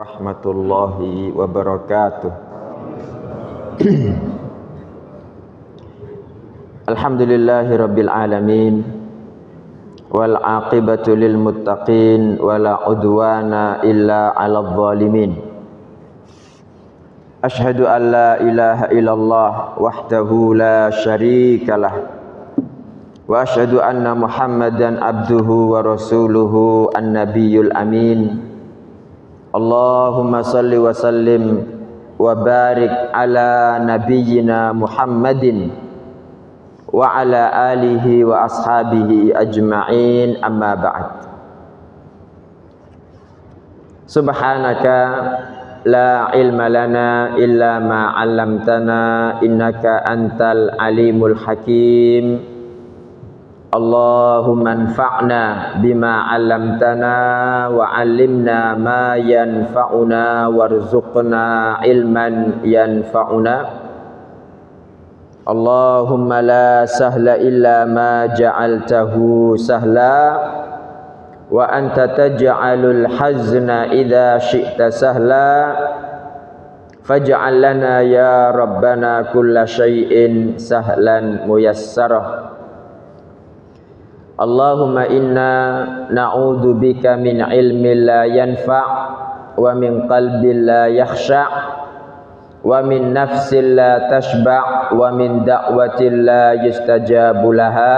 Rahmatullahi wabarakatuh. Alhamdulillahi rabbil alamin, wal aqibatu lil muttaqin, wala udwana illa 'alal zalimin. Asyhadu an la ilaha illallah wahdahu la syarikalah, wa asyhadu anna Muhammadan abduhu wa rasuluhu an-nabiyyul amin. Allahumma salli wa sallim wa barik ala nabiyyina Muhammadin wa ala alihi wa ashabihi ajma'in, amma ba'd. Subhanaka la ilma lana illa ma 'allamtana innaka antal alimul hakim. Allahumma anfa'na bima 'allamtana wa 'allimna ma yanfa'una warzuqna ilman yanfa'una. Allahumma la sahla illa ma ja'altahu sahla wa anta taj'alul hazna idza syi'ta sahla faj'al lana ya rabbana kulla syai'in sahlan muyassarah. Allahumma inna na'udzu bika min ilmin la yanfa' wa min qalbin la yakhsha' wa min nafsin la tashba' wa min da'watin la yustajabu laha.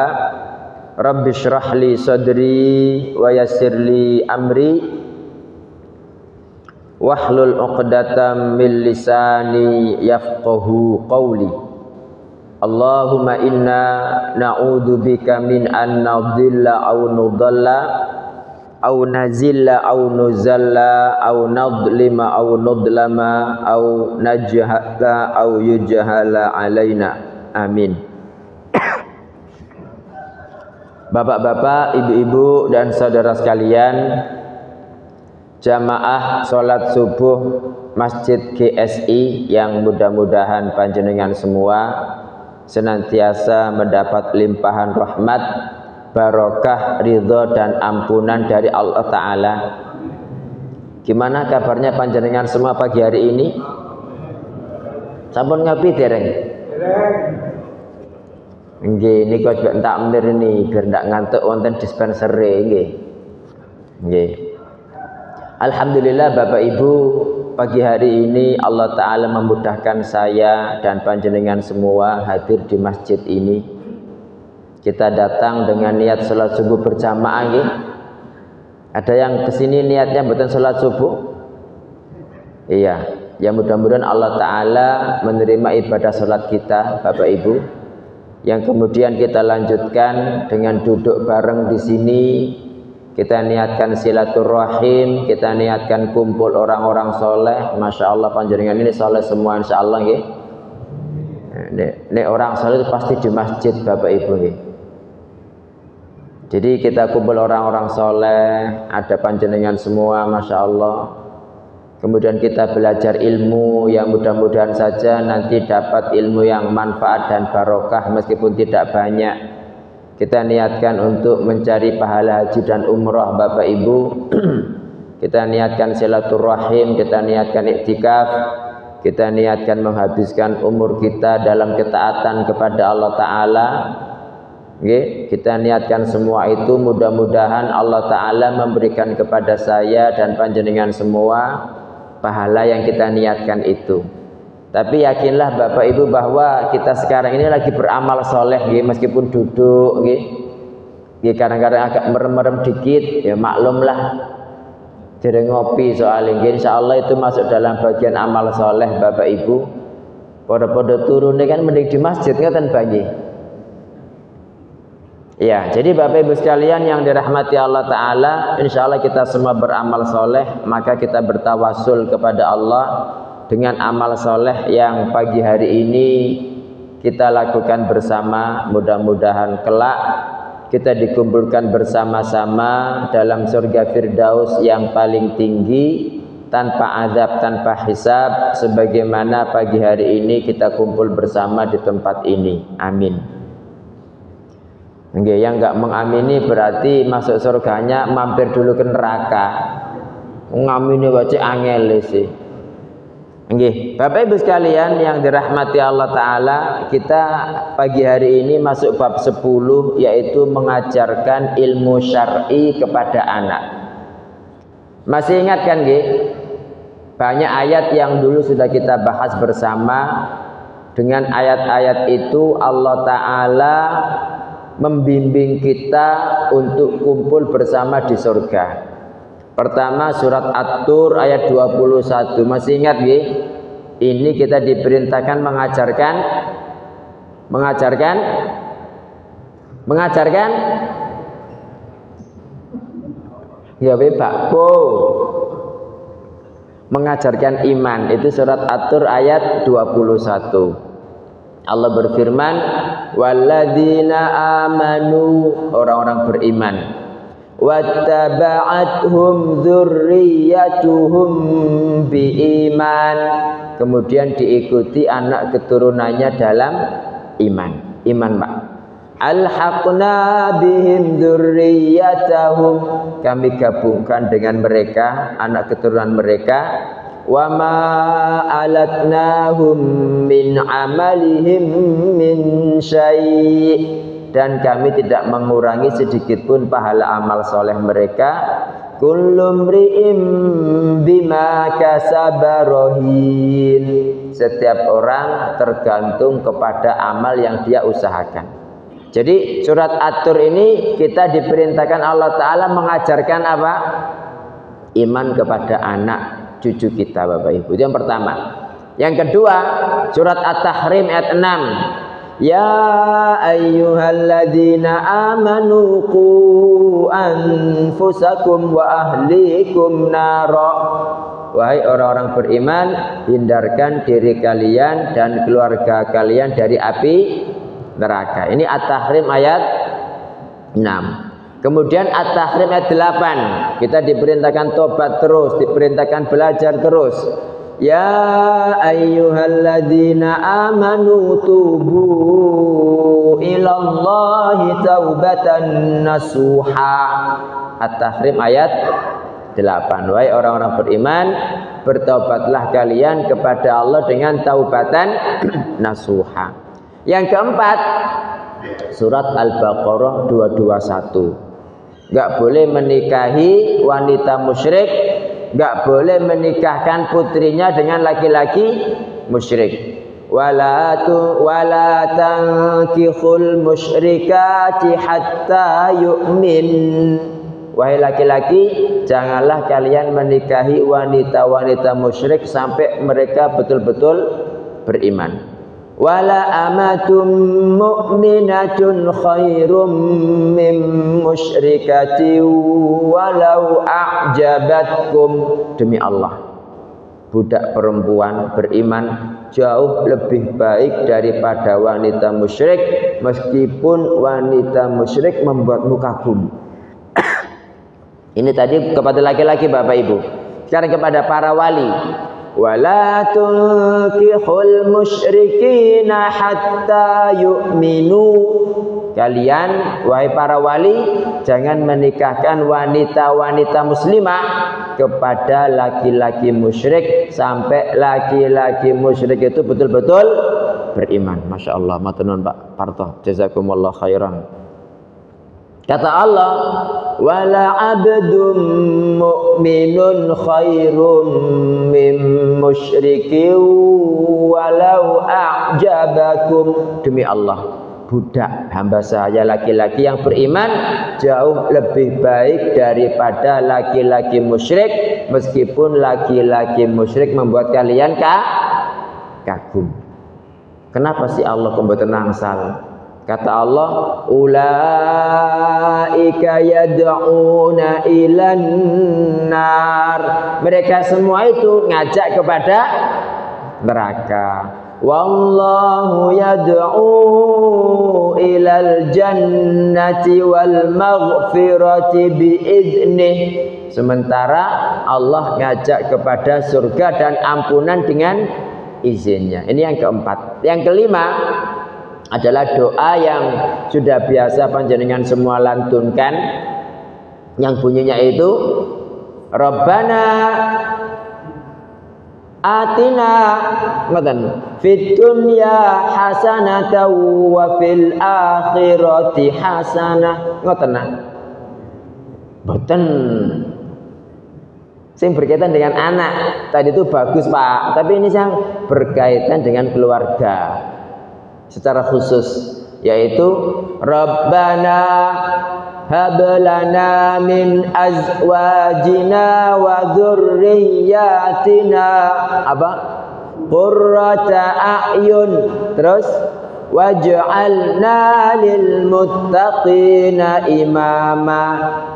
Rabbi shrah li sadri wa yassir li amri wahlul 'uqdatam min lisani yafqahu qawli. Allahumma inna na'udzu bika min an nadhilla aw nudalla aw nazilla aw nuzalla aw nadlima aw nudlama aw najhala aw yujhala alaina. Amin. Bapak-bapak, ibu-ibu dan saudara sekalian, jamaah salat subuh Masjid GSI yang mudah-mudahan panjenengan semua senantiasa mendapat limpahan rahmat, barokah, ridho dan ampunan dari Allah Ta'ala. Gimana kabarnya panjenengan semua pagi hari ini? Sampun ngopi dereng? Nggih, niku coba entak menir ini biar ndak ngantuk wonten dispenser nggih. Nggih. Alhamdulillah Bapak Ibu, pagi hari ini Allah Ta'ala memudahkan saya dan panjenengan semua hadir di masjid ini. Kita datang dengan niat sholat subuh berjamaah nggih. Ada yang kesini niatnya bukan sholat subuh? Iya, ya mudah-mudahan Allah Ta'ala menerima ibadah sholat kita Bapak Ibu, yang kemudian kita lanjutkan dengan duduk bareng di sini. Kita niatkan silaturahim, kita niatkan kumpul orang-orang soleh. Masya Allah panjenengan ini soleh semua insya Allah nggih. Nek orang soleh itu pasti di masjid Bapak Ibu nggih. Jadi kita kumpul orang-orang soleh, ada panjenengan semua Masya Allah. Kemudian kita belajar ilmu yang mudah-mudahan saja nanti dapat ilmu yang manfaat dan barokah meskipun tidak banyak. Kita niatkan untuk mencari pahala haji dan umrah Bapak Ibu. Kita niatkan silaturahim, kita niatkan iktikaf, kita niatkan menghabiskan umur kita dalam ketaatan kepada Allah Ta'ala. Kita niatkan semua itu, mudah-mudahan Allah Ta'ala memberikan kepada saya dan panjenengan semua pahala yang kita niatkan itu. Tapi yakinlah Bapak Ibu bahwa kita sekarang ini lagi beramal soleh, meskipun duduk, kadang-kadang agak merem-merem dikit, ya maklumlah, jadi ngopi soalnya. Insya Allah itu masuk dalam bagian amal soleh Bapak Ibu. Pada turunnya kan mending di masjid kan bagi. Ya, jadi Bapak Ibu sekalian yang dirahmati Allah Ta'ala, insya Allah kita semua beramal soleh, maka kita bertawasul kepada Allah dengan amal soleh yang pagi hari ini kita lakukan bersama. Mudah-mudahan kelak kita dikumpulkan bersama-sama dalam surga Firdaus yang paling tinggi, tanpa azab, tanpa hisab, sebagaimana pagi hari ini kita kumpul bersama di tempat ini. Amin. Yang enggak mengamini berarti masuk surganya mampir dulu ke neraka. ngamine wae angel sih. Nggih, Bapak Ibu sekalian yang dirahmati Allah taala, kita pagi hari ini masuk bab 10 yaitu mengajarkan ilmu syar'i kepada anak. Masih ingat kan nggih? Banyak ayat yang dulu sudah kita bahas bersama. Dengan ayat-ayat itu Allah taala membimbing kita untuk kumpul bersama di surga. Pertama surat At-Tur ayat 21. Masih ingat nggih? Ini kita diperintahkan mengajarkan ya Pak Po. Mengajarkan iman. Itu surat At-Tur ayat 21. Allah berfirman, walladzina amanu, orang-orang beriman, wattaba'athum dzurriyyatuhum biiman, kemudian diikuti anak keturunannya dalam iman. Iman, Pak. Alhaqna bihim dzurriyyatahum, kami gabungkan dengan mereka anak keturunan mereka. Wa ma alatnahum min amalihim min syai', dan kami tidak mengurangi sedikit pun pahala amal soleh mereka. Kullu mri'im bima kasaba rahin, setiap orang tergantung kepada amal yang dia usahakan. Jadi surat At-Tur ini kita diperintahkan Allah taala mengajarkan apa? Iman kepada anak cucu kita, Bapak Ibu. Itu yang pertama. Yang kedua, surat At-Tahrim ayat 6. Ya ayyuhalladzina amanu qu anfusakum wa ahlikum nara. Wahai orang-orang beriman, hindarkan diri kalian dan keluarga kalian dari api neraka. Ini At-Tahrim ayat 6. Kemudian At-Tahrim ayat 8. Kita diperintahkan tobat terus, diperintahkan belajar terus. Ya ayyuhalladzina amanu tubu ilallahi taubatan nasuha. At-Tahrim ayat 8. Wahai orang-orang beriman, bertaubatlah kalian kepada Allah dengan taubatan nasuha. Yang keempat, surat Al-Baqarah 221. Enggak boleh menikahi wanita musyrik, enggak boleh menikahkan putrinya dengan laki-laki musyrik. Wala tankihul musyrikati hatta yu'min. Wahai laki-laki, janganlah kalian menikahi wanita-wanita musyrik sampai mereka betul-betul beriman. Wala amatum mu'minatun khairum min musyrikati walau a'jabatkum. Demi Allah, budak perempuan beriman jauh lebih baik daripada wanita musyrik, meskipun wanita musyrik membuatmu kagum. Ini tadi kepada laki-laki, Bapak Ibu. Sekarang kepada para wali. Wala tunkihul musyrikina hatta yu'minu. Kalian wahai para wali, jangan menikahkan wanita-wanita muslimah kepada laki-laki musyrik sampai laki-laki musyrik itu betul-betul beriman. Masya Allah, maturnuun Pak Parto, jazakumullah khairan. Kata Allah, wala abdum mu'minun khairum min musyrikin walau a'jabakum. Demi Allah, budak hamba saya laki-laki yang beriman jauh lebih baik daripada laki-laki musyrik, meskipun laki-laki musyrik membuat kalian kagum. Kenapa sih Allah kemudian nangsal? Kata Allah, ulaika yad'una ilan nar. Mereka semua itu ngajak kepada neraka. Wallahu yad'u ilal jannati wal maghfirati biiznih. Sementara Allah ngajak kepada surga dan ampunan dengan izinnya. Ini yang keempat. Yang kelima adalah doa yang sudah biasa panjenengan semua lantunkan, yang bunyinya itu Rabbana atina ngoten fid dunya hasanatan wa fil akhirati hasanah ngoten nah. Boten sing berkaitan dengan anak tadi itu bagus Pak, tapi ini yang berkaitan dengan keluarga secara khusus, yaitu Rabbana hablana min azwajina wa dzurriyyatina apa qurrata a'yun, terus waj'alna lil muttaqina imama.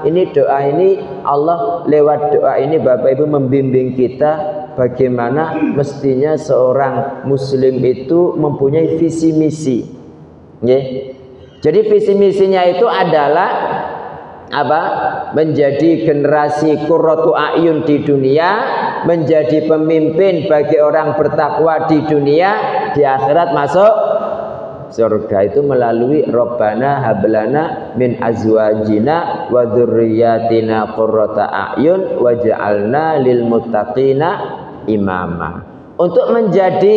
Ini doa ini Allah lewat doa ini Bapak Ibu membimbing kita bagaimana mestinya seorang muslim itu mempunyai visi misi. Nggih. Jadi visi misinya itu adalah apa? Menjadi generasi qurratu a'yun di dunia, menjadi pemimpin bagi orang bertakwa di dunia, di akhirat masuk surga itu melalui Rabbana hablana min azwajina wa dzurriyyatina qurrata a'yun waj'alna lil muttaqina imama. Untuk menjadi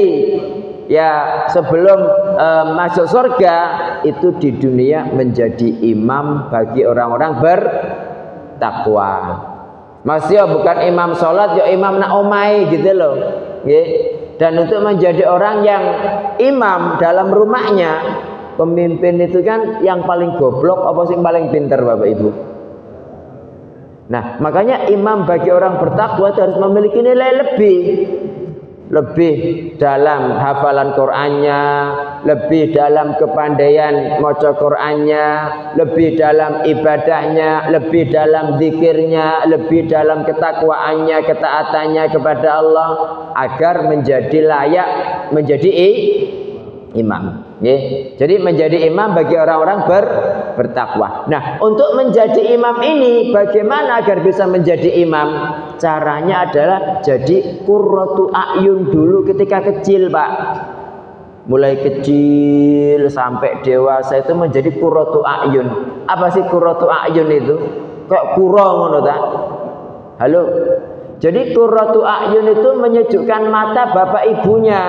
ya sebelum masuk surga itu di dunia menjadi imam bagi orang-orang bertakwa. Masih bukan imam sholat, ya imam nak omai gitu loh. Dan untuk menjadi orang yang imam dalam rumahnya, pemimpin itu kan yang paling goblok apa sih paling pintar Bapak Ibu? Nah makanya imam bagi orang bertakwa itu harus memiliki nilai lebih dalam hafalan Qur'annya, lebih dalam kepandaian maca Qur'annya, lebih dalam ibadahnya, lebih dalam zikirnya, lebih dalam ketakwaannya, ketaatannya kepada Allah agar menjadi layak menjadi imam. Jadi menjadi imam bagi orang-orang bertakwa. Nah, untuk menjadi imam ini bagaimana agar bisa menjadi imam? Caranya adalah jadi qurratu a'yun dulu ketika kecil, Pak. Mulai kecil sampai dewasa itu menjadi qurratu a'yun. Apa sih qurratu a'yun itu? Kayak kura ngono ta? Halo. Jadi qurratu a'yun itu menyejukkan mata bapak ibunya.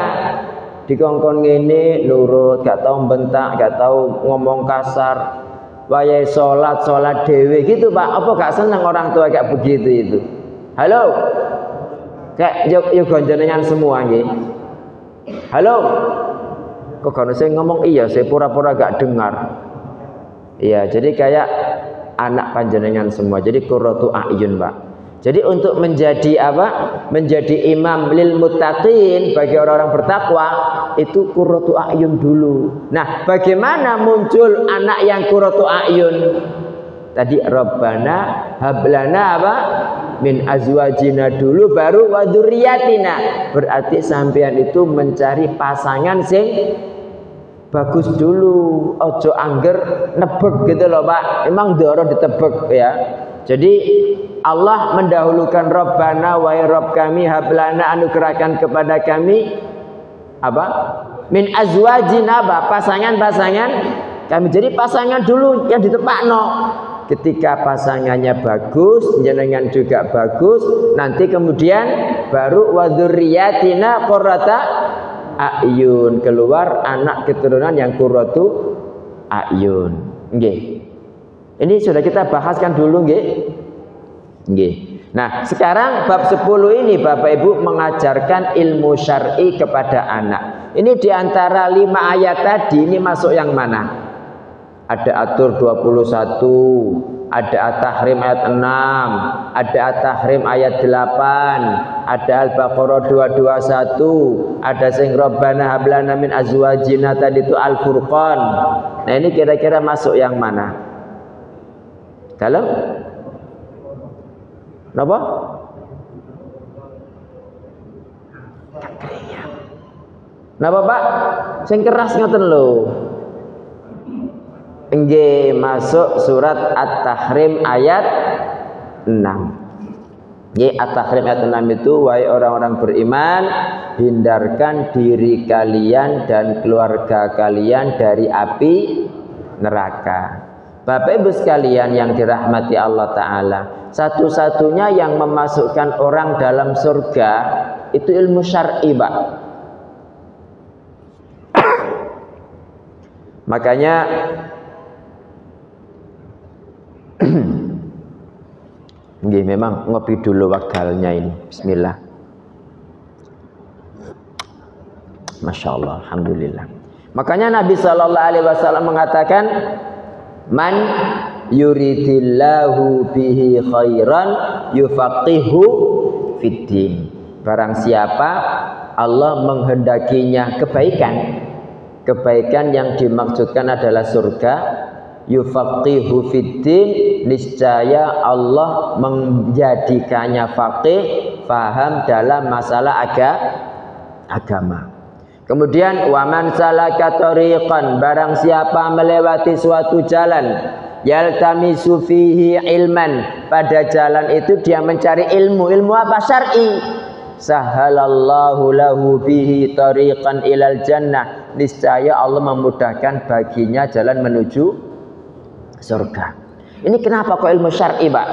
Dikongkon ngene nurut, gak tahu bentak, gak tahu ngomong kasar. Wayahe salat dhewe gitu, Pak. Apa gak seneng orang tua kayak begitu itu? Halo. Kayak yuk gonjenengan semua nggih. Halo. Kok kan saya ngomong iya, saya pura-pura gak dengar. Iya, jadi kayak anak panjenengan semua. Jadi qurratu a'yun, Pak. Jadi untuk menjadi apa? Menjadi imam lil muttaqin bagi orang-orang bertakwa itu qurratu a'yun dulu. Nah, bagaimana muncul anak yang qurratu a'yun? Tadi Rabbana hablana apa? Min azwajina dulu baru wa dzurriyyatina. Berarti sampean itu mencari pasangan sing bagus dulu. Ojo angger nebek gitu loh, Pak. Emang doro ditebek ya. Jadi Allah mendahulukan Rabbana wa Rabb kami hablana anugerahkan kepada kami apa? Min azwajina apa? Pasangan-pasangan kami. Jadi pasangan dulu yang ditepakno. Ketika pasangannya bagus, jenengan juga bagus, nanti kemudian baru wa dzurriyyatina qurrata a'yun, keluar anak keturunan yang qurratu a'yun. Nggih. Ini sudah kita bahaskan dulu nggih. Nggih. Nah, sekarang bab 10 ini Bapak Ibu mengajarkan ilmu syar'i kepada anak. Ini diantara 5 ayat tadi ini masuk yang mana? Ada At-Tur 21, ada At-Tahrim ayat 6, ada At-Tahrim ayat 8, ada Al-Baqarah 221, ada sing Rabbana hablana min azwajina tadi itu Al-Furqan. Nah, ini kira-kira masuk yang mana? Dalam napa? Napa Pak? Sing keras ngoten lho. Nggih, masuk surat At-Tahrim ayat 6. Nggih, At-Tahrim ayat 6 itu wahai orang-orang beriman, hindarkan diri kalian dan keluarga kalian dari api neraka. Bapak Ibu sekalian yang dirahmati Allah Ta'ala, satu-satunya yang memasukkan orang dalam surga itu ilmu syar'i, Pak. Makanya nggih, memang ngopi dulu waktunya ini. Bismillah. Masya Allah, alhamdulillah. Makanya Nabi Shallallahu Alaihi Wasallam mengatakan, man yuridillahu bihi khairan yufaqihu fiddin. Barang siapa Allah menghendakinya kebaikan, kebaikan yang dimaksudkan adalah surga, yufaqihu fiddin, niscaya Allah menjadikannya faqih, paham dalam masalah agama. Kemudian waman salaka tariqan, barang siapa melewati suatu jalan, yaltamisu fihi ilman, pada jalan itu dia mencari ilmu. Ilmu apa? Syar'i. Sahalallahu lahu bihi tariqan ilal jannah, niscaya Allah memudahkan baginya jalan menuju surga. Ini kenapa kok ilmu syar'i, Pak?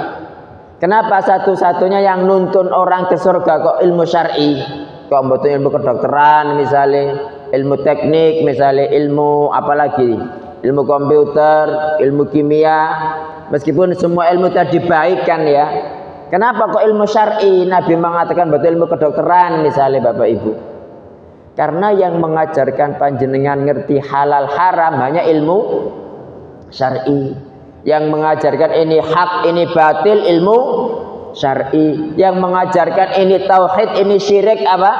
Kenapa satu-satunya yang nuntun orang ke surga kok ilmu syar'i? Kok butuh ilmu kedokteran misalnya, ilmu teknik misalnya, ilmu apalagi, ilmu komputer, ilmu kimia, meskipun semua ilmu tadi baik kan ya. Kenapa kok ilmu syar'i Nabi mengatakan butuh ilmu kedokteran misalnya, Bapak Ibu? Karena yang mengajarkan panjenengan ngerti halal haram hanya ilmu syar'i. Yang mengajarkan ini hak, ini batil, ilmu syar'i. Yang mengajarkan ini tauhid, ini syirik apa?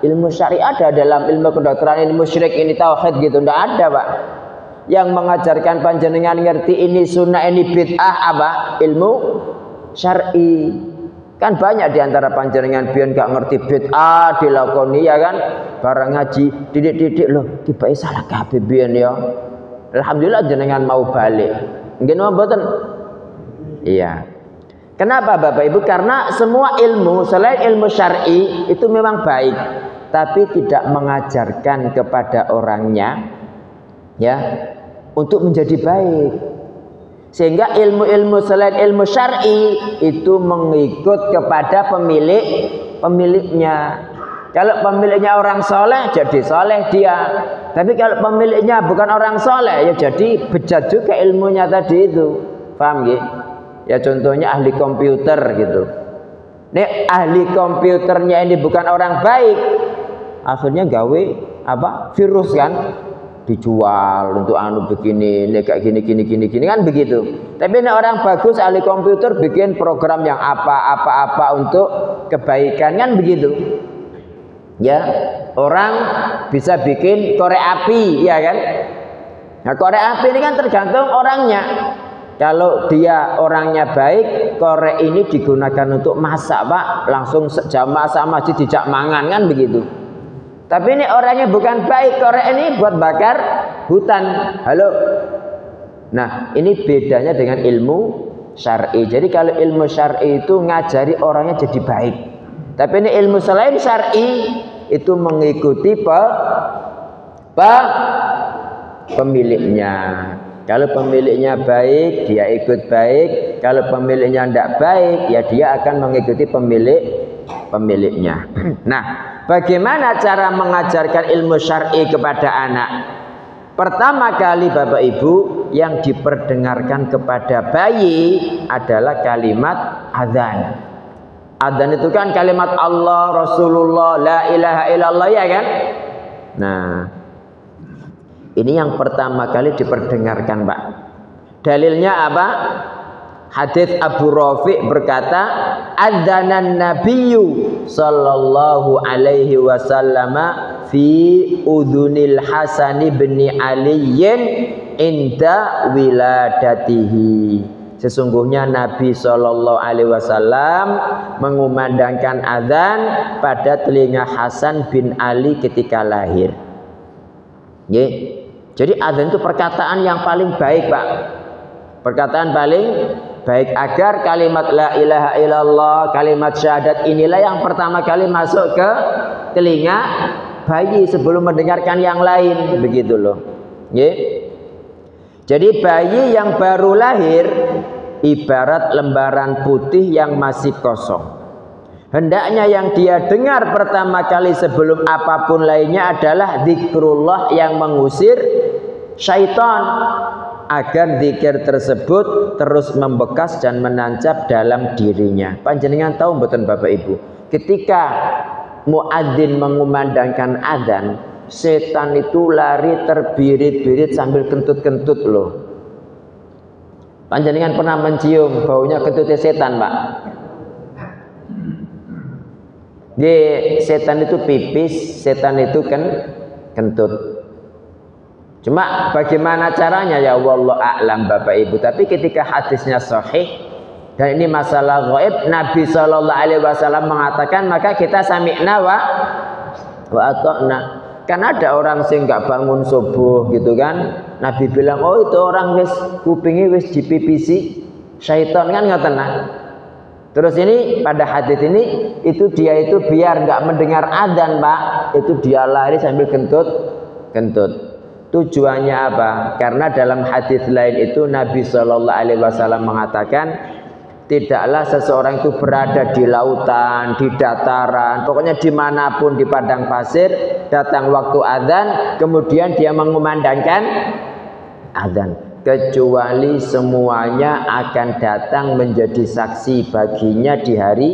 Ilmu syar'i. Ada dalam ilmu kedokteran ilmu syirik, ini tauhid gitu? Tidak ada, Pak. Yang mengajarkan panjenengan ngerti ini sunnah, ini bid'ah apa? Ilmu syar'i. Kan banyak diantara panjenengan biyen gak ngerti bid'ah dilakoni ya kan, barang ngaji didik-didik loh tiba salah kabeh biyen ya. Alhamdulillah jenengan mau balik. Nggih napa mboten? Iya. Kenapa Bapak Ibu? Karena semua ilmu selain ilmu syar'i itu memang baik, tapi tidak mengajarkan kepada orangnya ya untuk menjadi baik. Sehingga ilmu-ilmu selain ilmu syar'i itu mengikut kepada pemiliknya. Kalau pemiliknya orang soleh, jadi soleh dia. Tapi kalau pemiliknya bukan orang soleh, ya jadi bejat juga ilmunya tadi itu. Paham ya? Ya contohnya ahli komputer gitu. Nih ahli komputernya ini bukan orang baik, akhirnya gawe apa? Virus kan? Dijual untuk anu begini, kayak gini kan begitu. Tapi ini orang bagus ahli komputer bikin program yang apa untuk kebaikan kan begitu. Ya, orang bisa bikin korek api, ya kan? Nah, korek api ini kan tergantung orangnya. Kalau dia orangnya baik, korek ini digunakan untuk masak, Pak. Langsung jamaah sama masjid dijak mangan kan begitu. Tapi ini orangnya bukan baik, korek ini buat bakar hutan. Halo. Nah, ini bedanya dengan ilmu syar'i. Jadi kalau ilmu syar'i itu ngajari orangnya jadi baik. Tapi ini ilmu selain syar'i itu mengikuti pemiliknya. Kalau pemiliknya baik, dia ikut baik. Kalau pemiliknya tidak baik, ya dia akan mengikuti pemiliknya. Nah, bagaimana cara mengajarkan ilmu syar'i kepada anak? Pertama kali Bapak Ibu, yang diperdengarkan kepada bayi adalah kalimat adzan. Adzan itu kan kalimat Allah, Rasulullah, la ilaha illallah ya kan? Nah, ini yang pertama kali diperdengarkan, Pak. Dalilnya apa? Hadis Abu Rafi berkata, adzanan nabiyyu sallallahu alaihi wasallam fi udhunil Hasan bin Aliyin inda wiladatihi. Sesungguhnya Nabi sallallahu alaihi wasallam mengumandangkan azan pada telinga Hasan bin Ali ketika lahir. Nggih. Jadi azan itu perkataan yang paling baik, Pak. Perkataan paling baik agar kalimat la ilaha illallah, kalimat syahadat inilah yang pertama kali masuk ke telinga bayi sebelum mendengarkan yang lain, begitu loh. Nggih. Jadi bayi yang baru lahir ibarat lembaran putih yang masih kosong. Hendaknya yang dia dengar pertama kali sebelum apapun lainnya adalah zikrullah yang mengusir syaitan, agar zikir tersebut terus membekas dan menancap dalam dirinya. Panjenengan tahu mboten Bapak Ibu, ketika muadzin mengumandangkan adzan, setan itu lari terbirit-birit sambil kentut-kentut loh. Panjenengan pernah mencium baunya kentutnya setan, Pak? Setan itu pipis, setan itu kentut. Cuma bagaimana caranya ya wallahu a'lam Bapak Ibu. Tapi ketika hadisnya sahih dan ini masalah gaib, Nabi Shallallahu Alaihi Wasallam mengatakan maka kita sami'na wa ata'na. Kan ada orang sing nggak bangun subuh gitu kan, Nabi bilang oh itu orang wis kupingi wis dipipisi syaitan kan nggak tenang. Terus ini pada hadis ini itu dia itu biar nggak mendengar adzan Pak, itu dia lari sambil kentut. Tujuannya apa? Karena dalam hadis lain itu Nabi Shallallahu Alaihi Wasallam mengatakan tidaklah seseorang itu berada di lautan, di dataran, pokoknya dimanapun di padang pasir, datang waktu adzan, kemudian dia mengumandangkan adzan, kecuali semuanya akan datang menjadi saksi baginya di hari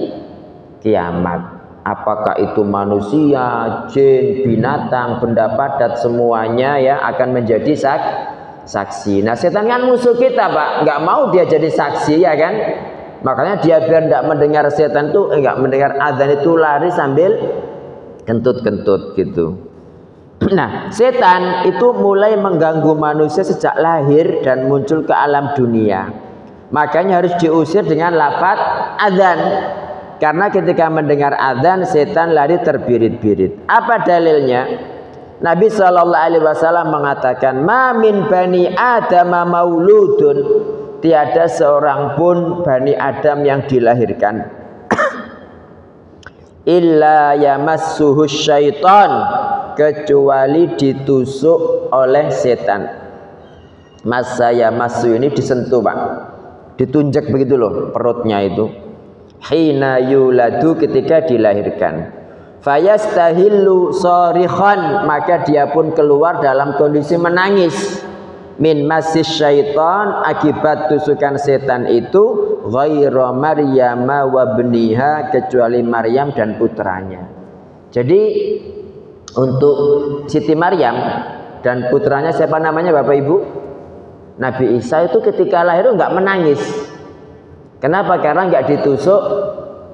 kiamat. Apakah itu manusia, jin, binatang, benda padat, semuanya ya akan menjadi saksi. Nah setan kan musuh kita Pak, nggak mau dia jadi saksi ya kan. Makanya dia biar tidak mendengar setan itu, enggak mendengar adzan itu lari sambil kentut-kentut gitu. Nah, setan itu mulai mengganggu manusia sejak lahir dan muncul ke alam dunia. Makanya harus diusir dengan lafaz adzan. Karena ketika mendengar adzan setan lari terbirit-birit. Apa dalilnya? Nabi Shallallahu Alaihi Wasallam mengatakan, "Ma min bani Adam mauludun." Tiada seorang pun Bani Adam yang dilahirkan illa yamassuhu syaitan, kecuali ditusuk oleh setan. Masa yamassu ini disentuh Pak, ditunjak begitu loh perutnya itu. Hina yuladu, ketika dilahirkan. Fayastahillu sharikhan, maka dia pun keluar dalam kondisi menangis. Min masis syaitan, akibat tusukan setan itu, ghaira Maryam wa bniha, kecuali Maryam dan putranya. Jadi untuk Siti Maryam dan putranya siapa namanya Bapak Ibu? Nabi Isa itu ketika lahir enggak menangis. Kenapa? Karena enggak ditusuk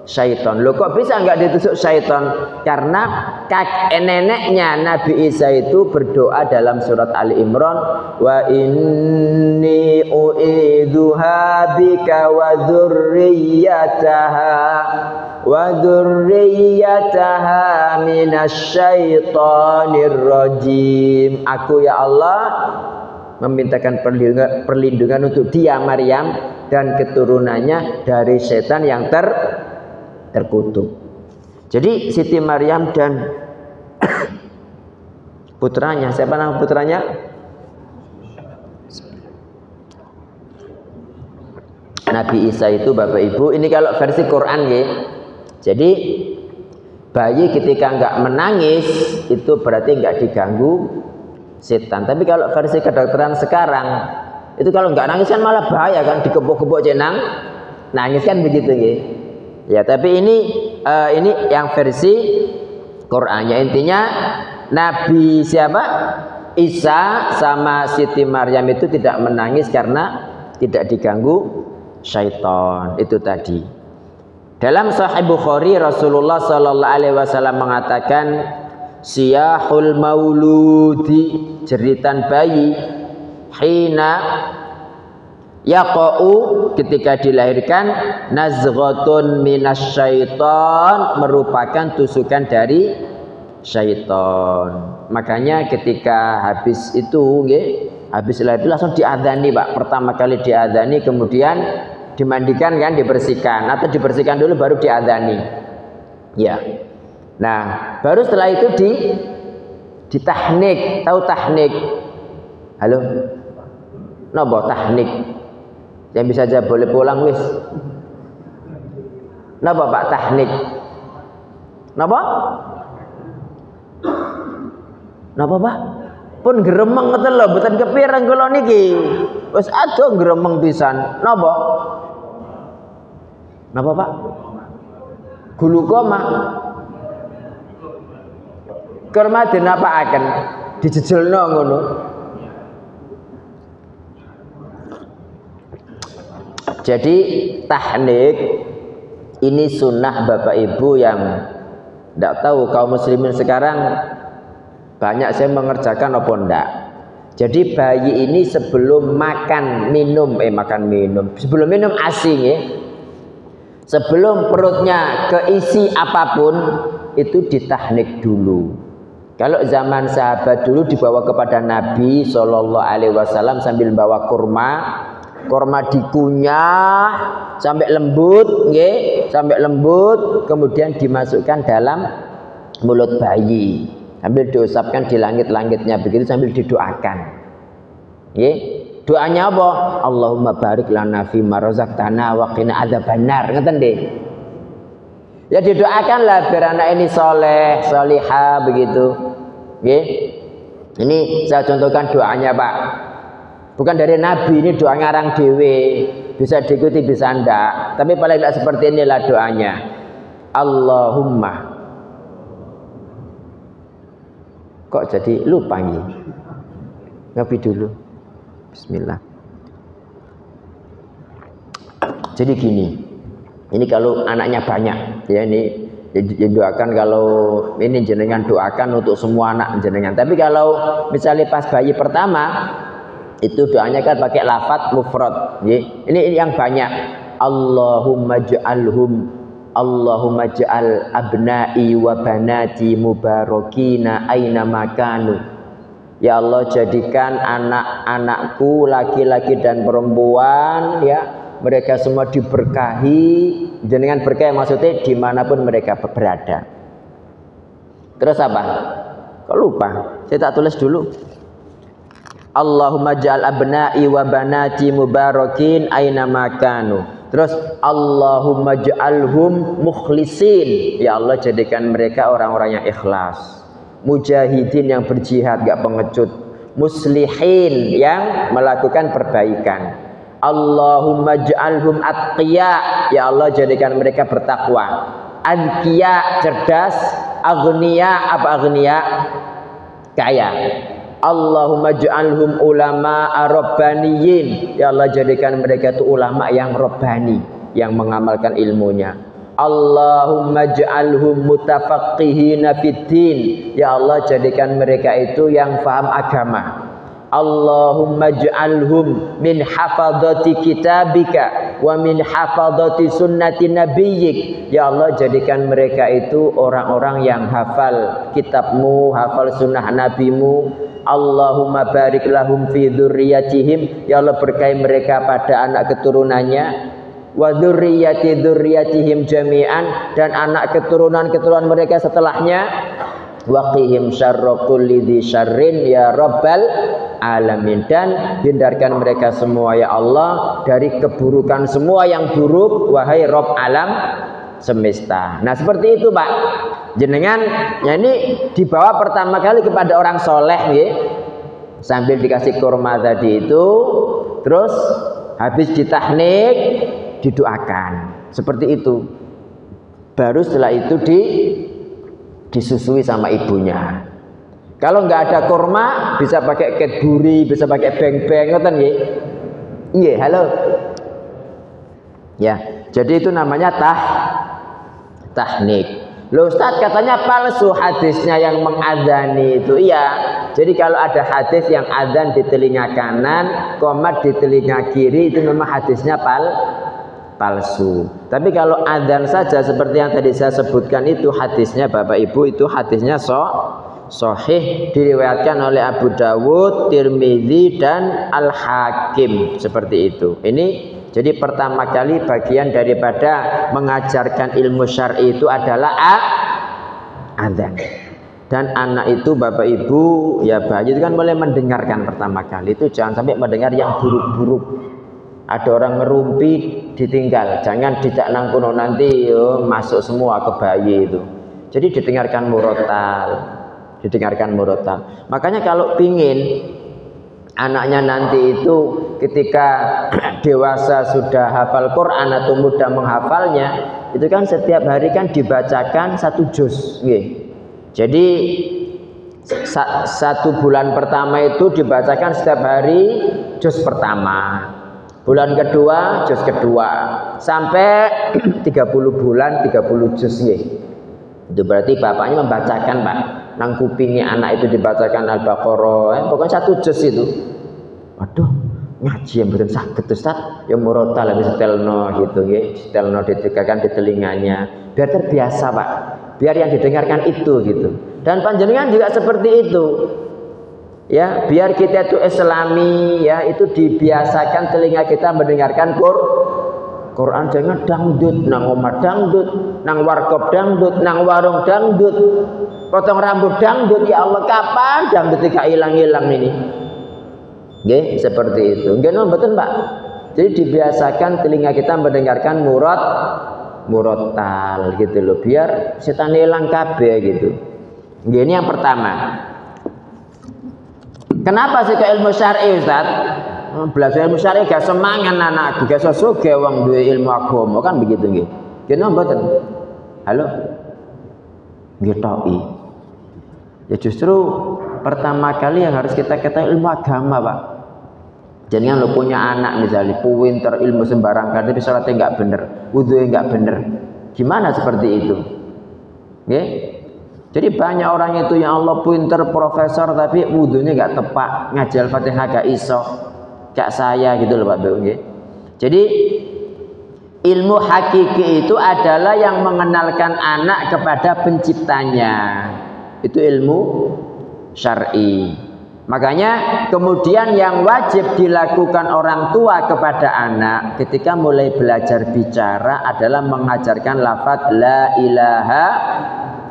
syaitan. Loh kok bisa enggak ditusuk syaitan? Karena neneknya Nabi Isa itu berdoa dalam surat Ali Imran, wa inni u'idzuha bika wa dzurriyyataha minasyaitonir rajim. Aku ya Allah memintakan perlindungan untuk dia Maryam dan keturunannya dari setan yang terkutuk. Jadi Siti Maryam dan putranya, siapa nama putranya? Nabi Isa itu Bapak Ibu, ini kalau versi Quran ya. Jadi bayi ketika enggak menangis itu berarti enggak diganggu setan. Tapi kalau versi kedokteran sekarang itu kalau enggak nangis kan malah bahaya kan, dikepuk-kepuk jenang nangis kan begitu ya. Ya, tapi ini yang versi Qur'annya. Intinya Nabi siapa? Isa sama Siti Maryam itu tidak menangis karena tidak diganggu syaitan. Itu tadi. Dalam Sahih Bukhari Rasulullah Sallallahu Alaihi Wasallam mengatakan, siyahul mauludi, jeritan bayi, hina yaqa'u, ketika dilahirkan, nazghatun minasyaiton, merupakan tusukan dari syaitan. Makanya ketika habis itu habis lahir itu langsung diadzani Pak. Pertama kali diadzani, kemudian dimandikan kan, dibersihkan, atau dibersihkan dulu baru diadzani. Ya. Nah, baru setelah itu ditahnik. Tahu tahnik? Halo? Napa tahnik? Yang bisa aja boleh pulang wis. Napa Pak tahnik? Napa? Napa Pak? Pun gremeng ngoten lho, mboten kepireng kula niki. Wis ado gremeng pisan. Napa? Napa Pak? Glukoma. Kurma dinapakaken? Dijejelno ngono. Jadi tahnik ini sunnah Bapak Ibu yang tidak tahu kaum muslimin sekarang banyak saya mengerjakan apa enggak. Jadi bayi ini sebelum makan minum sebelum minum ASI ya, sebelum perutnya keisi apapun itu ditahnik dulu. Kalau zaman sahabat dulu dibawa kepada Nabi Shallallahu Alaihi Wasallam sambil bawa kurma dikunyah sampai lembut, sampai lembut, kemudian dimasukkan dalam mulut bayi. Sambil diusapkan di langit-langitnya begitu sambil didoakan. Doanya apa? Allahumma barik lana fi ma razaqtana wa qina adzabannar. Ngoten nggih. Ya didoakanlah biar anak ini soleh, solihah begitu. Nggih. Ini saya contohkan doanya, Pak. Bukan dari Nabi, ini doa ngarang dewe. Bisa diikuti bisa ndak. Tapi paling tidak seperti inilah doanya. Allahumma. Kok jadi lupa nih? Ngopi dulu. Bismillah. Jadi gini. Ini kalau anaknya banyak, ya ini didoakan kalau ini jenengan doakan untuk semua anak jenengan. Tapi kalau misalnya pas bayi pertama itu doanya kan pakai lafadz mufrad. Ini yang banyak. Allahumma ja'al abna'i wa banati mubarakina aina makanu. Ya Allah, jadikan anak-anakku laki-laki dan perempuan ya, mereka semua diberkahi. Jenengan berkah maksudnya dimanapun mereka berada. Terus apa? Kok lupa? Saya tak tulis dulu. Allahumma ja'al abna'i wa banati mubarakin aina makanu. Terus Allahumma ja'alhum mukhlisin. Ya Allah, jadikan mereka orang-orang yang ikhlas, mujahidin yang berjihad gak pengecut, muslihin yang melakukan perbaikan. Allahumma ja'alhum atqiya. Ya Allah, jadikan mereka bertakwa. Adqiya cerdas, aghniya apa aghniya? Kaya. Allahumma ja'alhum ulama rabbaniyin. Ya Allah, jadikan mereka itu ulama yang rabbani, yang mengamalkan ilmunya. Allahumma ja'alhum mutafaqqihina fiddin. Ya Allah, jadikan mereka itu yang faham agama. Allahumma ja'alhum min hafadhati kitabika wa min hafadhati sunnati nabiyyik. Ya Allah, jadikan mereka itu orang-orang yang hafal kitabmu, hafal sunnah nabimu. Allahumma barik lahum fi dzurriyyatihim. Ya Allah, berkahi mereka pada anak keturunannya. Wa dzurriyyatihim jami'an, dan anak keturunan mereka setelahnya. Waqihim syarra kulli dzi syarrin ya rabbal alamin, dan hindarkan mereka semua ya Allah dari keburukan semua yang buruk, wahai Rabb alam semesta. Nah seperti itu Pak, jenengan ya ini dibawa pertama kali kepada orang soleh ya, sambil dikasih kurma tadi itu, terus habis ditahnik didoakan seperti itu, baru setelah itu disusui sama ibunya. Kalau nggak ada kurma bisa pakai Cadbury, bisa pakai beng-beng, ngoten nggih. Iya, halo. Ya, jadi itu namanya tahnik. Loh Ustaz, katanya palsu hadisnya yang mengadzani itu. Iya. Jadi kalau ada hadis yang adzan di telinga kanan, qomat di telinga kiri, itu memang hadisnya palsu. Tapi kalau adzan saja seperti yang tadi saya sebutkan itu, hadisnya Bapak Ibu itu hadisnya sahih, diriwayatkan oleh Abu Dawud, Tirmidzi dan Al-Hakim seperti itu. Ini jadi pertama kali bagian daripada mengajarkan ilmu syar'i itu adalah adzan. Dan anak itu Bapak Ibu, ya bayi itu kan boleh mendengarkan pertama kali, itu jangan sampai mendengar yang buruk-buruk. Ada orang ngerumpi ditinggal, jangan tidak nangkuno nanti masuk semua ke bayi itu. Jadi didengarkan murotal, didengarkan murotal. Makanya kalau pingin anaknya nanti itu ketika dewasa sudah hafal Quran atau mudah menghafalnya, itu kan setiap hari kan dibacakan 1 juz. Jadi 1 bulan pertama itu dibacakan setiap hari juz pertama, bulan kedua juz kedua, sampai 30 bulan 30 juz. Itu berarti bapaknya membacakan Pak, nang kupingnya anak itu dibacakan Al-Baqarah, pokoknya 1 juz itu. Waduh, ngaji yang betul sakit Ustaz, ya murotal habis setelno gitu setelno ditegakkan di telinganya, biar terbiasa Pak, biar yang didengarkan itu gitu. Dan panjenengan juga seperti itu. Ya, biar kita itu Islami ya, itu dibiasakan telinga kita mendengarkan Quran. Jangan dangdut, nang omah dangdut, nang warkop dangdut, nang warung dangdut, potong rambut dangdut. Ya Allah, kapan dangdut tidak hilang-hilang ini? Nggih, seperti itu. Nggih mboten, Pak. Jadi dibiasakan telinga kita mendengarkan murotal gitu loh, biar setan hilang kabeh gitu. Nggih, ini yang pertama. Kenapa sih ke ilmu syar'i, Ustaz? Belajar ilmu syar'i gak semangan anakku, gak sesuge wong duwe ilmu agama kan begitu nggih. Nggih mboten. Halo. Nggih toki. Ya justru pertama kali yang harus kita ketahui ilmu agama, Pak. Jangan lo punya anak misalnya pinter ilmu sembarang tapi salatnya nggak bener, wudunya nggak bener. Gimana seperti itu? Nggih. Jadi banyak orang itu yang Allah pinter profesor tapi wudunya nggak tepat, ngaji Al-Fatihah gak iso. Kayak saya gitu loh Pak Bu. Jadi ilmu hakiki itu adalah yang mengenalkan anak kepada penciptanya. Itu ilmu syar'i. Makanya kemudian yang wajib dilakukan orang tua kepada anak ketika mulai belajar bicara adalah mengajarkan lafaz la ilaha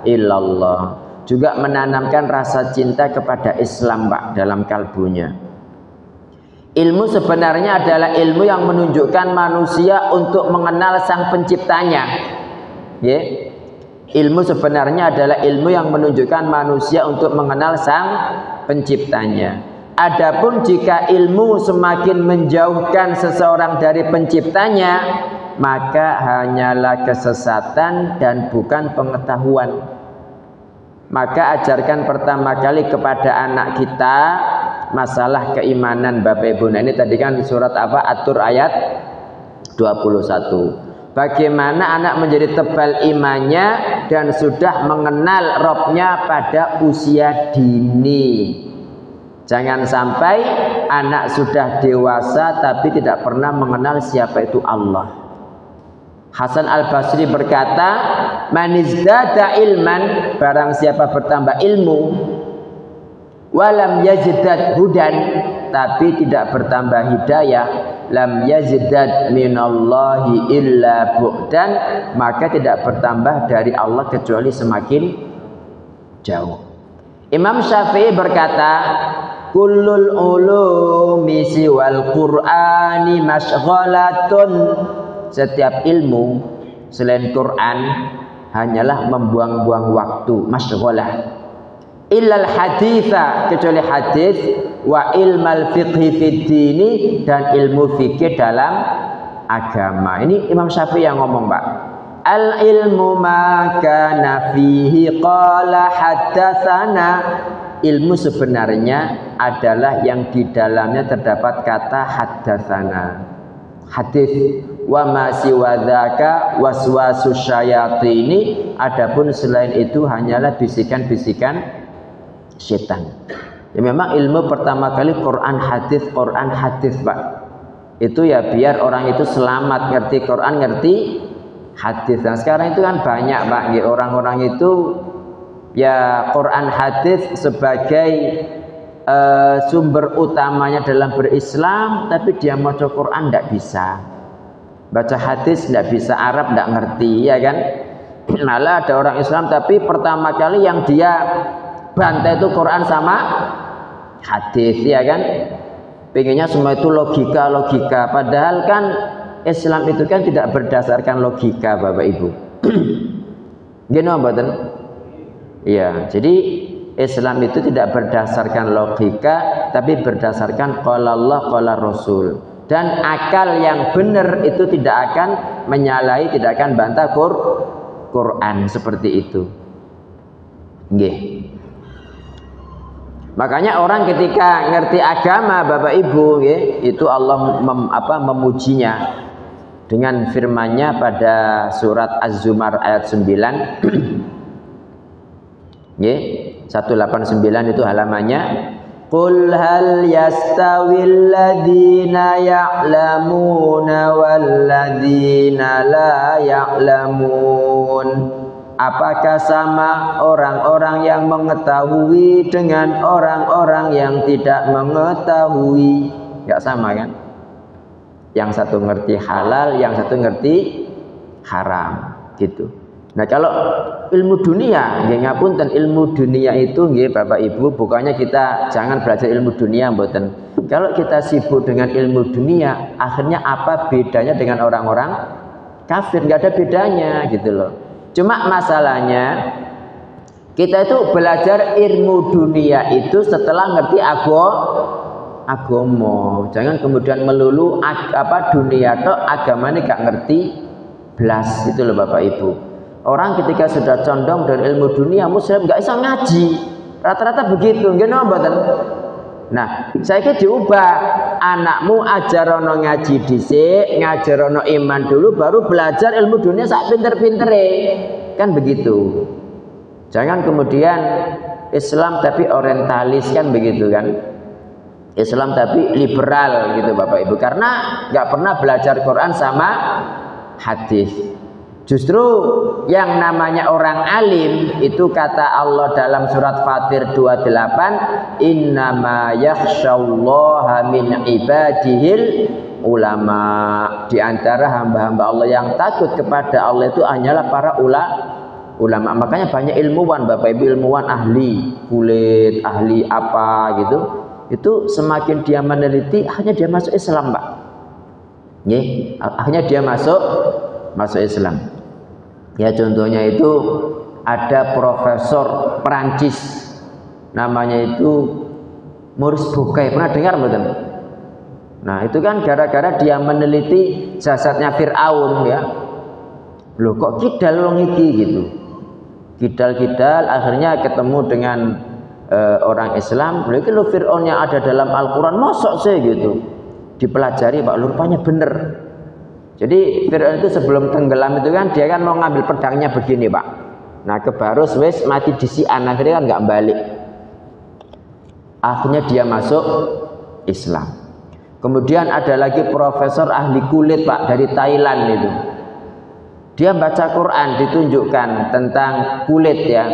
illallah. Juga menanamkan rasa cinta kepada Islam Pak dalam kalbunya. Ilmu sebenarnya adalah ilmu yang menunjukkan manusia untuk mengenal sang penciptanya. Ya. Ilmu sebenarnya adalah ilmu yang menunjukkan manusia untuk mengenal sang penciptanya. Adapun jika ilmu semakin menjauhkan seseorang dari penciptanya, maka hanyalah kesesatan dan bukan pengetahuan. Maka ajarkan pertama kali kepada anak kita masalah keimanan Bapak Ibu. Nah ini tadi kan surat apa? At-Tur ayat 21. Bagaimana anak menjadi tebal imannya dan sudah mengenal Robnya pada usia dini. Jangan sampai anak sudah dewasa tapi tidak pernah mengenal siapa itu Allah. Hasan Al-Basri berkata, "Man izdada ilman," barang siapa bertambah ilmu, walam yazdad hudan, tapi tidak bertambah hidayah, lam yazdad minallahi illa bu'dan, maka tidak bertambah dari Allah kecuali semakin jauh. Imam Syafi'i berkata, kullul ulumi siwal qur'ani masyghalatun, setiap ilmu selain Quran hanyalah membuang-buang waktu, masyghalah. Illal haditha, kecuali hadis, wa ilmal fiqhi fid dini, dan ilmu fikih dalam agama. Ini Imam Syafi'i yang ngomong Pak. Al ilmu ma kana fihi qala haddatsana. Ilmu sebenarnya adalah yang di dalamnya terdapat kata haddatsana, hadis. Wa ma siwa dzaka waswasus syayatini, adapun selain itu hanyalah bisikan-bisikan setan. Ya memang ilmu pertama kali Quran hadis Pak. Itu ya biar orang itu selamat, ngerti Quran, ngerti hadis. Nah sekarang itu kan banyak Pak, orang-orang itu ya Quran hadis sebagai sumber utamanya dalam berislam, tapi dia maca Quran tidak bisa, baca hadis tidak bisa, Arab tidak ngerti, ya kan? Malah ada orang Islam tapi pertama kali yang dia bantai itu Quran sama hadis, ya kan? Pengennya semua itu logika, padahal kan Islam itu kan tidak berdasarkan logika, Bapak Ibu. Gini mboten? Iya, jadi Islam itu tidak berdasarkan logika, tapi berdasarkan qala Allah, qala Rasul. Dan akal yang benar itu tidak akan menyalahi, tidak akan bantah Quran, seperti itu. Nggih. Makanya orang ketika ngerti agama, Bapak Ibu, itu Allah memujinya dengan firman-Nya pada surat Az-Zumar ayat 9. 189 itu halamannya. Qul hal yastawil ladzina ya'lamuna wal ladzina la ya'lamun. Apakah sama orang-orang yang mengetahui dengan orang-orang yang tidak mengetahui? Enggak sama kan? Yang satu ngerti halal, yang satu ngerti haram, gitu. Nah, kalau ilmu dunia, nggih ngapunten, ilmu dunia itu nggih Bapak Ibu, bukannya kita jangan belajar ilmu dunia, mboten. Kalau kita sibuk dengan ilmu dunia, akhirnya apa bedanya dengan orang-orang kafir? Nggak ada bedanya, gitu loh. Cuma masalahnya kita itu belajar ilmu dunia itu setelah ngerti agama. Jangan kemudian melulu dunia tok, agama ini gak ngerti blas, itu loh Bapak Ibu. Orang ketika sudah condong dari ilmu dunia, muslim gak bisa ngaji. Rata-rata begitu, nggih mboten? Nah, saya diubah, anakmu ajarono ngaji dhisik, ngajarono iman dulu, baru belajar ilmu dunia sak pinter-pintere, kan begitu. Jangan kemudian Islam tapi orientalis, kan begitu kan? Islam tapi liberal gitu Bapak Ibu, karena nggak pernah belajar Quran sama hadis. Justru yang namanya orang alim itu kata Allah dalam surat Fatir 28, innama yakhsyallaha min ibadihil ulama. Di antara hamba-hamba Allah yang takut kepada Allah itu hanyalah para ulama. Makanya banyak ilmuwan Bapak Ibu, ilmuwan ahli kulit, ahli apa gitu. Itu semakin dia meneliti, akhirnya dia masuk Islam, Pak. Akhirnya dia masuk Islam. Ya, contohnya itu ada profesor Perancis namanya itu Maurice Bucaille, pernah dengar betul? Nah, itu kan gara-gara dia meneliti jasadnya Fir'aun, ya. Loh, kok kidal wong iki gitu. Kidal-kidal akhirnya ketemu dengan orang Islam. Loh, iki lho Fir'aun yang ada dalam Al-Qur'an, mosok sih gitu. Dipelajari, Pak, rupanya bener. Jadi Fir'aun itu sebelum tenggelam itu kan dia kan mau ngambil pedangnya begini, Pak. Nah, kebarus wis mati disian, akhirnya kan nggak balik. Akhirnya dia masuk Islam. Kemudian ada lagi profesor ahli kulit, Pak, dari Thailand itu. Dia baca Quran, ditunjukkan tentang kulit, ya.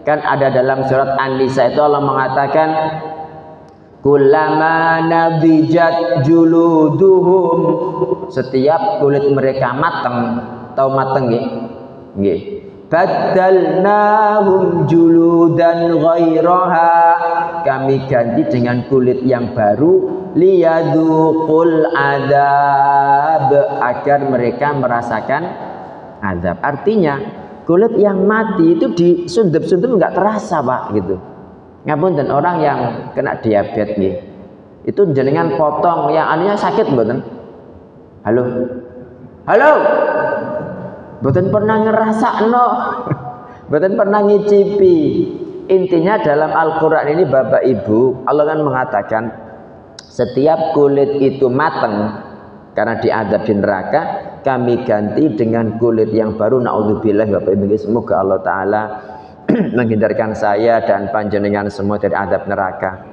Kan ada dalam surat An-Nisa itu Allah mengatakan kullama nadijat juluduhum, setiap kulit mereka matang, tahu matang nggih, badalnahum juludan ghairaha, kami ganti dengan kulit yang baru, liyadzuqul adzab, agar mereka merasakan azab. Artinya kulit yang mati itu disundup-sundup nggak terasa, Pak, gitu. Ngapunten, orang yang kena diabetes nih, itu jenengan potong yang anunya sakit mboten? Halo, mboten pernah ngerasakno, mboten pernah ngicipi. Intinya dalam Al-Quran ini Bapak Ibu, Allah kan mengatakan setiap kulit itu matang karena diazab di neraka, kami ganti dengan kulit yang baru. Naudzubillah Bapak Ibu, semoga Allah Ta'ala menghindarkan saya dan panjenengan semua dari azab neraka.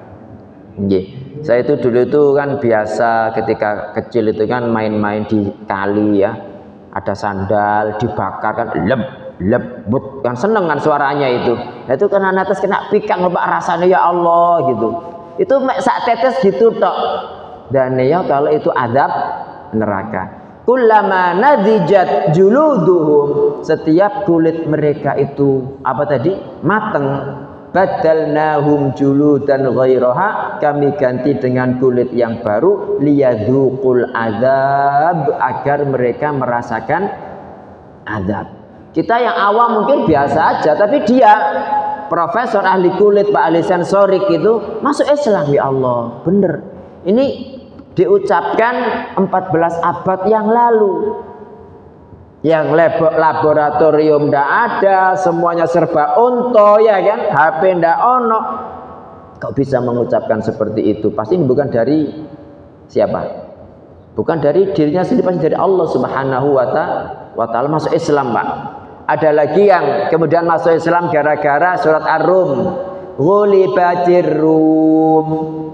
Saya itu dulu itu kan biasa ketika kecil itu kan main-main di kali, ya. Ada sandal dibakar kan lebut kan, seneng kan suaranya itu. Nah, itu kan atas kena pikang Pak, rasanya ya Allah gitu. Itu sak tetes gitu tok. Dan ya kalau itu azab neraka. kullama nadijat juluduhum, setiap kulit mereka itu apa tadi? Mateng, badalnahum juludan ghairaha, kami ganti dengan kulit yang baru, liyadzuqul azab, agar mereka merasakan azab. Kita yang awam mungkin biasa aja, tapi dia profesor ahli kulit, Pak, ahli sensorik itu masuk Islam. Ya Allah, bener. Ini diucapkan 14 abad yang lalu. Yang laboratorium ndak ada, semuanya serba onto, ya kan? HP ndak ono. Kok bisa mengucapkan seperti itu? Pasti ini bukan dari siapa? Bukan dari dirinya sendiri, pasti dari Allah Subhanahu wa taala. Masuk Islam, Pak. Ada lagi yang kemudian masuk Islam gara-gara surat Ar-Rum. Ghulibatir Rum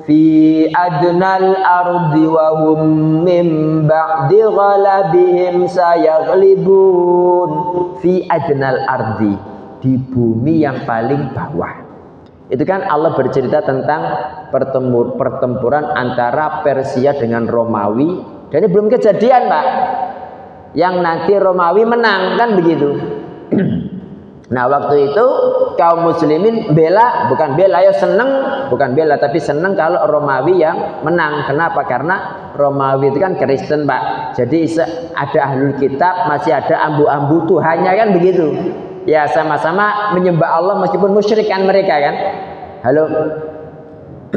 fi adnal ardi wa hum min ba'di ghalabihim sayaghlibun. Fi adnal ardi, di bumi yang paling bawah. Itu kan Allah bercerita tentang pertempuran antara Persia dengan Romawi, dan ini belum kejadian, Pak. Yang nanti Romawi menang, kan begitu. Nah, waktu itu kaum muslimin bukan bela ya, seneng, bukan bela tapi seneng kalau Romawi yang menang. Kenapa? Karena Romawi itu kan Kristen, Pak. Jadi ada ahlul kitab, masih ada ambu-ambu Tuhannya, kan begitu. Ya, sama-sama menyembah Allah meskipun musyrik kan mereka, kan. Halo.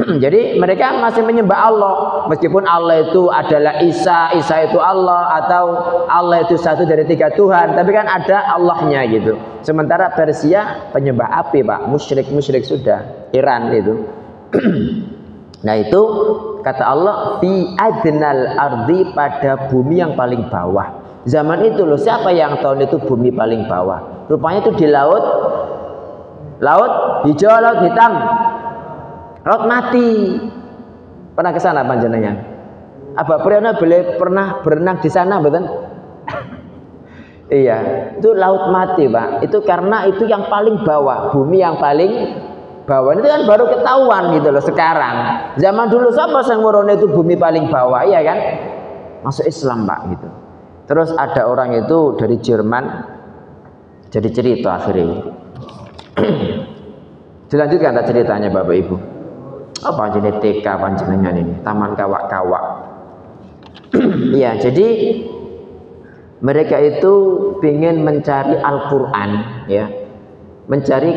Jadi mereka masih menyembah Allah meskipun Allah itu adalah Isa itu Allah, atau Allah itu satu dari 3 Tuhan, tapi kan ada Allahnya gitu. Sementara Persia penyembah api, Pak, musyrik sudah, Iran itu. Nah, itu kata Allah fi adnal ardi, pada bumi yang paling bawah. Zaman itu loh, siapa yang tahu itu bumi paling bawah? Rupanya itu di laut hijau, laut hitam, laut mati. Pernah ke sana panjenengan? Abah Priana pernah berenang di sana, betul? Iya, itu laut mati, Pak. Itu karena itu yang paling bawah, bumi yang paling bawah. Itu kan baru ketahuan gitu loh sekarang. Zaman dulu siapa yang ngurone itu bumi paling bawah, iya kan? Masuk Islam, Pak, gitu. Terus ada orang itu dari Jerman, jadi cerita akhirnya. Dilanjutkan tak ceritanya, Bapak Ibu? Apa jenis TK panjenengan ini, taman kawak-kawak. Iya, jadi mereka itu ingin mencari Al-Quran, ya, mencari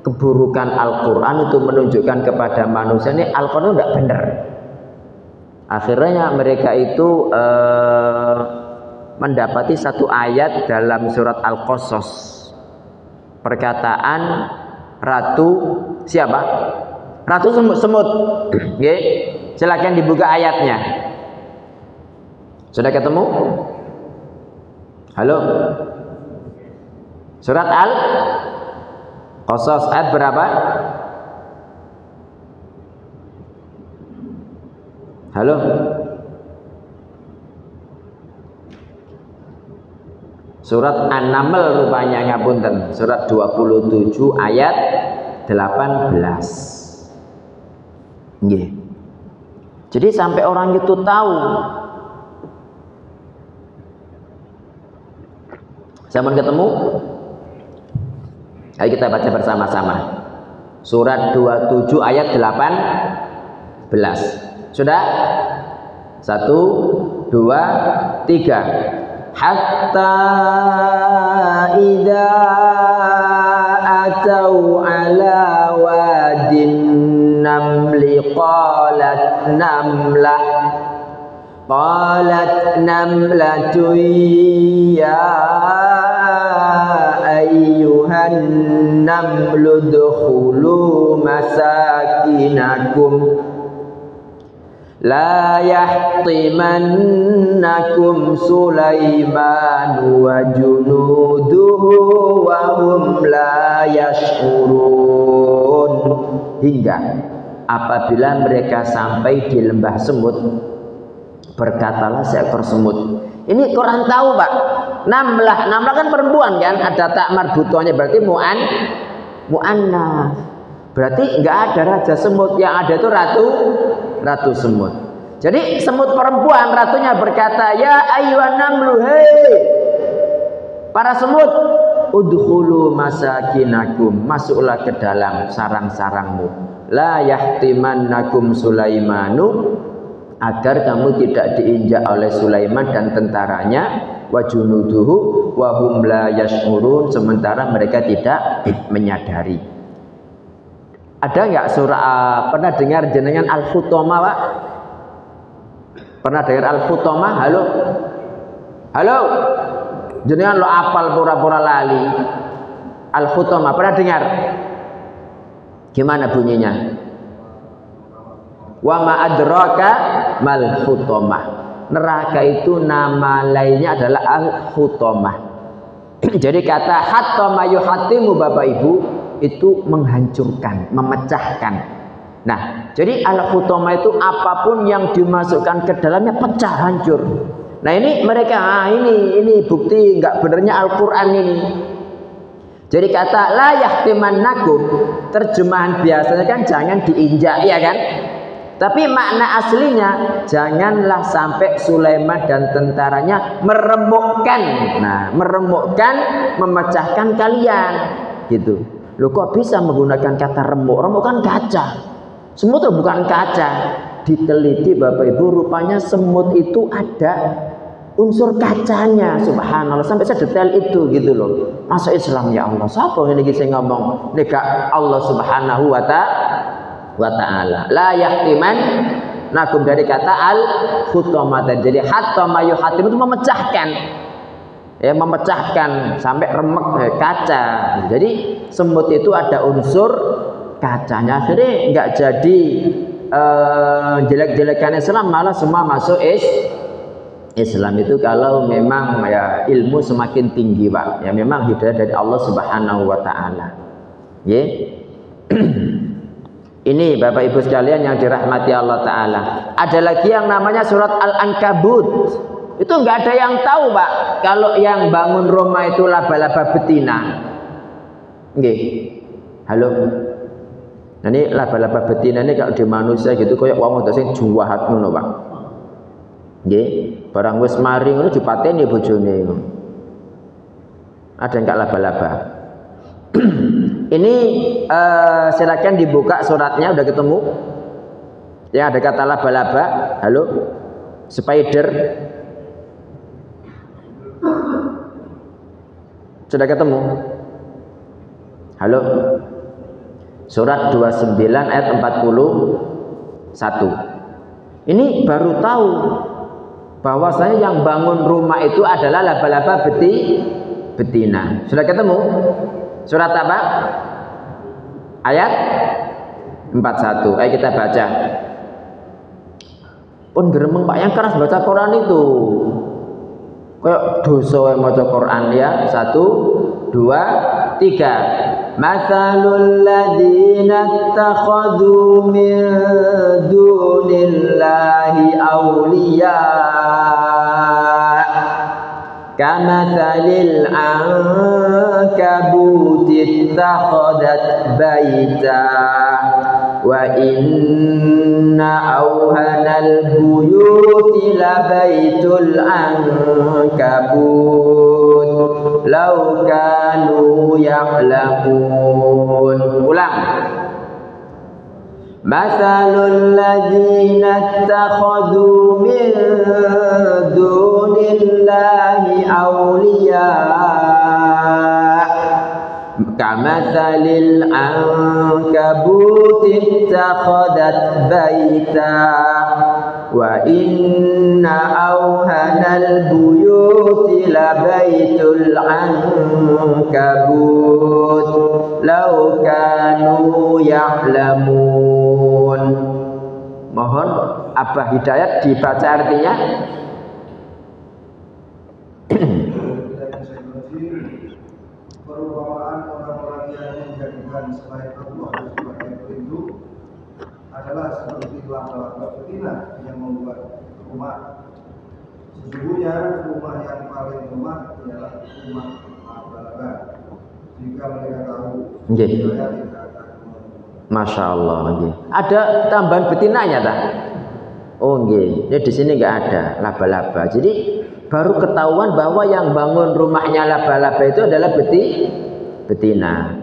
keburukan Al-Quran itu menunjukkan kepada manusia ini Al-Quran itu tidak benar. Akhirnya mereka itu mendapati satu ayat dalam surat Al-Qasas, perkataan ratu siapa? Ratu semut. Okay. Silakan dibuka ayatnya. Sudah ketemu? Halo? Surat Al-Qasas ayat berapa? Halo? Surat An-Naml rupanya, ngapunten. Surat 27 ayat 18. Yeah. Jadi sampai orang itu tahu. Zaman ketemu? Ayo kita baca bersama-sama. Surat 27 ayat 18. Sudah? 1, 2, 3. Hatta idza atau ala wadin namli qalat namlatu ya ayyuhan namlu dkhulu masakinakum la yahtimannakum Sulaiman wa junuduhu wa hum la yash'urun. Hingga apabila mereka sampai di lembah semut, berkatalah seekor semut. Ini Quran tahu, Pak. Namlah kan perempuan kan, ada tak marbutohnya, berarti mu'annas. Berarti enggak ada raja semut, yang ada itu ratu semut. Jadi semut perempuan ratunya berkata, ya ayyuhan namlu, hei para semut, udkhulu masakinakum, masuklah ke dalam sarang-sarangmu, la yahtimannakum Sulaimanu, agar kamu tidak diinjak oleh Sulaiman dan tentaranya, wa junuduhu wa hum la yash'urun, sementara mereka tidak menyadari. Ada enggak surah pernah dengar jenengan Al-Hutamah, Pak? Pernah dengar Al-Hutamah? Halo? Halo? Jenengan lo apal pura-pura lali. Al-Hutamah pernah dengar? Gimana bunyinya? Wa ma adraka mal hutamah. Neraka itu nama lainnya adalah Al-Hutamah. Jadi kata hatama yuhatimu Bapak Ibu itu menghancurkan, memecahkan. Nah, jadi Al-Hutamah itu apapun yang dimasukkan ke dalamnya pecah, hancur. Nah ini mereka, ini bukti nggak benernya Al-Quran ini. Jadi kata la yahtimannakum, terjemahan biasanya kan jangan diinjak, ya kan? Tapi makna aslinya janganlah sampai Sulaiman dan tentaranya meremukkan. Nah, meremukkan, memecahkan kalian, gitu. Loh kok bisa menggunakan kata remuk? Remuk kan kaca. Semut itu bukan kaca. Diteliti Bapak Ibu, rupanya semut itu ada unsur kacanya. Subhanallah, sampai sedetail itu gitu loh. Masuk Islam ya Allah. Siapa yang lagi saya ngomong? Nika Allah Subhanahu wa ta'ala. La yahtiman nakum, dari kata al-hutamah. Jadi hatama yuhatim itu memecahkan. Ya, memecahkan sampai remek kaca. Jadi semut itu ada unsur kacanya, akhirnya nggak jadi jelek-jelekan Islam, malah semua masuk Islam. Itu kalau memang ya ilmu semakin tinggi, Pak. Ya memang hidayah dari Allah Subhanahu wa ta'ala. Ya. Ini Bapak Ibu sekalian yang dirahmati Allah Ta'ala. Ada lagi yang namanya surat Al-Ankabut. Itu nggak ada yang tahu, Pak, kalau yang bangun rumah itu laba-laba betina. Nggih. Halo. Nah, ini laba-laba betina ini kalau di manusia gitu kayak wong sing juwahat ngono, Pak. Nggih, barang wis mari ngono dipateni bojone. Ada enggak laba-laba? Ini silakan dibuka suratnya, udah ketemu? Ya, ada kata laba-laba. Halo. Spider. Sudah ketemu? Halo. Surat 29 ayat 41. Ini baru tahu bahwasanya yang bangun rumah itu adalah laba-laba betina. Sudah ketemu? Surat apa? Ayat 41. Ayo kita baca. Pun geremeng Pak, yang keras baca Quran itu. Kayak dosa yang maca Quran ya. 1, 2, 3. Mathalul ladzina ittakhadhu min dunillahi awliya kamathalil ankabuti ittakhadat baita wa inna awhanal buyuti labaitul ankabut law kanu ya'lamun. Ulang. Mathalul ladzina ittakhadhu min dunillahi awliya kamathalil ankabuti ittakhadat baita wa inna awhanal buyuti labaitul ankabut law kanu ya'lamun. Mohon Abah Hidayat dibaca artinya. Perumpamaan orang-orang yang menjadikan selain Allah sebagai pelindung adalah seperti laba-laba betina yang membuat rumah. Sesungguhnya rumah yang paling lemah ialah rumah laba-laba. Jika mereka tahu, saya tidak akan. Masya Allah. Ada tambahan betinanya tak? Oh nggih, ini di sini nggak ada laba-laba. Jadi baru ketahuan bahwa yang bangun rumahnya laba-laba itu adalah betina.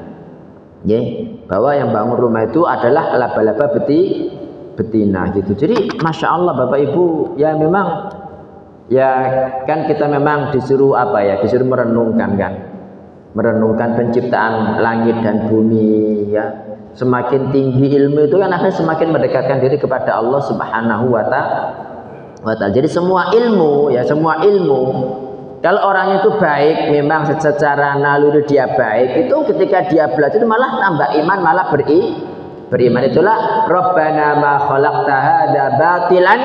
Nggih, bahwa yang bangun rumah itu adalah laba-laba betina gitu. Jadi masya Allah Bapak Ibu, ya memang ya kan kita memang disuruh apa ya, disuruh merenungkan kan, merenungkan penciptaan langit dan bumi ya. Semakin tinggi ilmu itu kan akan semakin mendekatkan diri kepada Allah Subhanahu wa ta'ala. Jadi semua ilmu ya, semua ilmu kalau orangnya itu baik, memang secara naluri dia baik, itu ketika dia belajar itu malah tambah iman, malah beriman. Itulah Rabbana ma khalaqta hadza batilan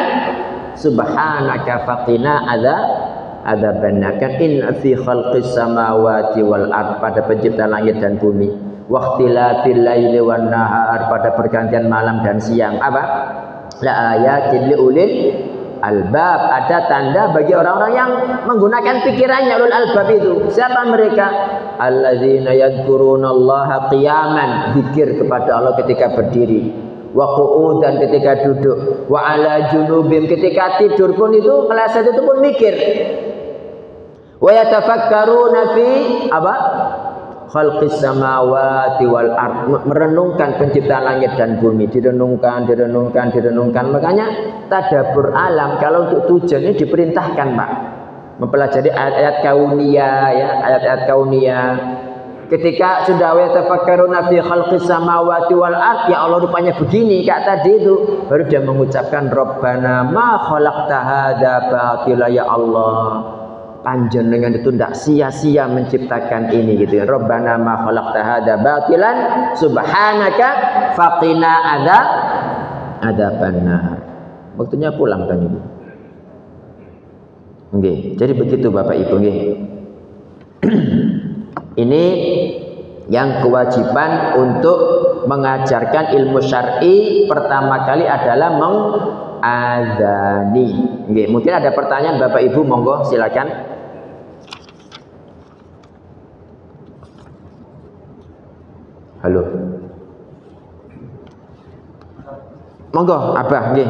subhanaka faqina adzabannar. Kan in fi khalqis samawati wal ard, pada penciptaan langit dan bumi, waqtilafil laili wan nahar, pada pergantian malam dan siang, apa? La ayatin liulil albab, ada tanda bagi orang-orang yang menggunakan pikirannya. Ulul albab itu siapa mereka? Alladzina yadhkurunallaha qiyaman, zikir kepada Allah ketika berdiri, wa qu'udan ketika duduk, wa ala junubim ketika tidur pun itu meleset itu pun mikir, wa yatafakkaruna fi apa? Khalqis samawati wal ard, merenungkan penciptaan langit dan bumi, direnungkan. Makanya tadabbur alam kalau untuk tujuan ini diperintahkan Pak, mempelajari ayat-ayat kauniyah ya, ayat-ayat kauniyah. Ketika sudah wa tafakkaruna fi khalqis samawati wal ard, ya Allah rupanya begini kayak tadi itu, baru dia mengucapkan Rabbana ma khalaqta hadza batila, ya Allah panjenengan itu tidak sia-sia menciptakan ini gitu kan. Rabbana ma khalaqta hadza batilan subhanaka faqina adzabannar. Waktunya pulang kan Ibu. Nggih, jadi begitu Bapak Ibu nggih. Ini yang kewajiban untuk mengajarkan ilmu syar'i pertama kali adalah mengadzani. Nggih, mungkin ada pertanyaan Bapak Ibu, monggo silakan. Halo. Monggo, Abah nggih.